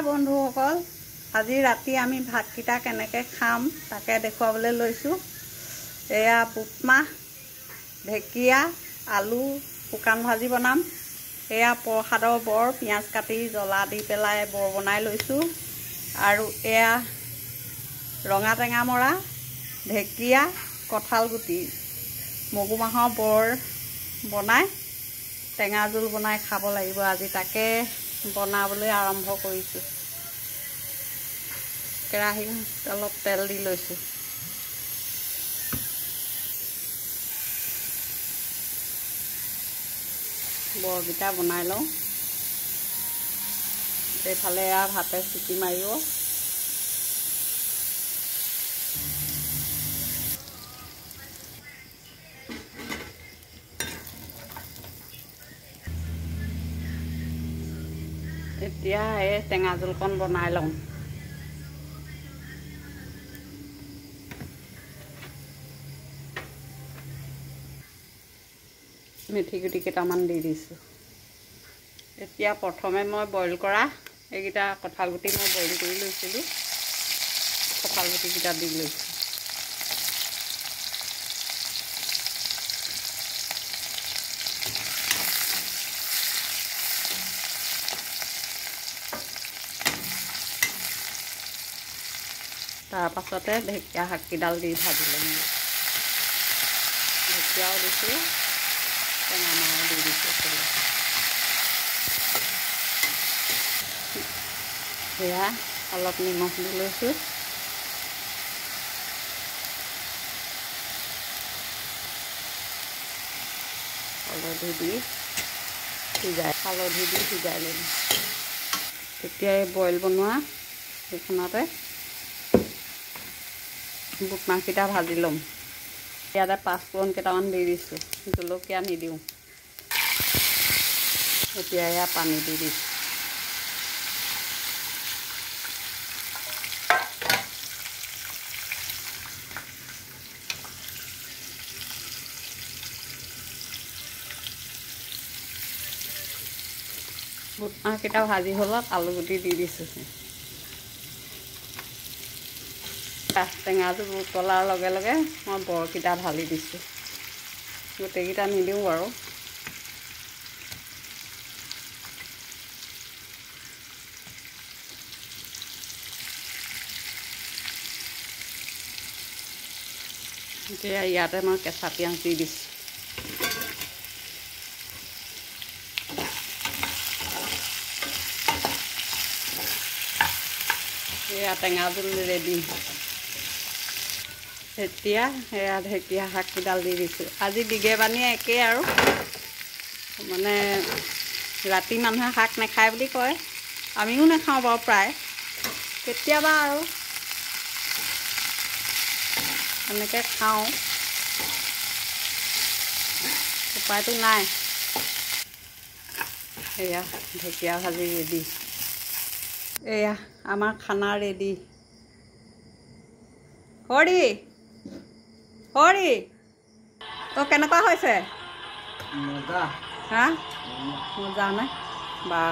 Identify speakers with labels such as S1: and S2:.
S1: বন্ধুসকল, আজি ৰাতি আমি ভাতকিটা কেনেকৈ খাম তাকে দেখুৱাবলৈ লৈছোঁ। এয়া বুটমাহ, ঢেকীয়া, আলু শুকান ভাজি বনাম। এয়া প্ৰসাদৰ বৰ, পিঁয়াজ কাটি জ্বলা দি পেলাই বৰ বনাই লৈছোঁ। আৰু এয়া ৰঙা টেঙা মৰা, ঢেকীয়া, কঁঠাল গুটি, মগু মাহৰ বৰ বনাই টেঙা জোল বনাই খাব লাগিব আজি। তাকে বনাবলৈ আৰম্ভ কৰিছোঁ। কেৰাহীত অলপ তেল দি লৈছোঁ। বৰকেইটা বনাই লওঁ। এইফালে এয়া ভাতে চিটি মাৰিব। এতিয়া এই টেঙা জোলকণ বনাই লওঁ। মেথি গুটি কেইটামান দি দিছোঁ। এতিয়া প্ৰথমে মই বইল কৰা এইকেইটা কঁঠাল গুটি মই বইল কৰি লৈছিলোঁ। কঁঠাল গুটিকেইটা দি লৈছোঁ। তাৰপাছতে ঢেকীয়া শাককেইডাল দি ভাজি ল'ম। ঢেকীয়াও দিছোঁ, টেঙা মৰাও দি দিছোঁ। সেয়া অলপ নিমখ দি লৈছোঁ। হালধি দি সিজাই ল'ম। এতিয়া এই বইল বনোৱা সেইখনতে বুটমাহকেইটা ভাজি ল'ম। ইয়াতে পাঁচফোৰণ কেইটামান দি দিছোঁ, জলকীয়া নিদিওঁ। এতিয়া এয়া পানী দি দিছোঁ। বুটমাহকেইটা ভাজি হ'লত আলু গুটি দি দিছোঁ। টেঙাটো উতলাৰ লগে লগে মই বৰকেইটা ঢালি দিছোঁ। গোটেইকেইটা নিদিওঁ বাৰু। এতিয়া ইয়াতে মই কেঁচা পিঁয়াজ দি দিছোঁ। এয়া টেঙা জোল ৰেডি। এতিয়া এয়া ঢেকীয়া শাককেইডাল দি দিছোঁ। আজি বিঘে বানীয়ে একেই আৰু, মানে ৰাতি মানুহে শাক নাখায় বুলি কয়। আমিও নাখাওঁ বাৰু প্ৰায়, কেতিয়াবা আৰু এনেকৈ খাওঁ, উপায়টো নাই। এয়া ঢেকীয়া ভাজি ৰেডি। এয়া আমাৰ খানা ৰেডি। হৰি তো কেনেকুৱা হৈছে? মজা। হা মজা নে? বা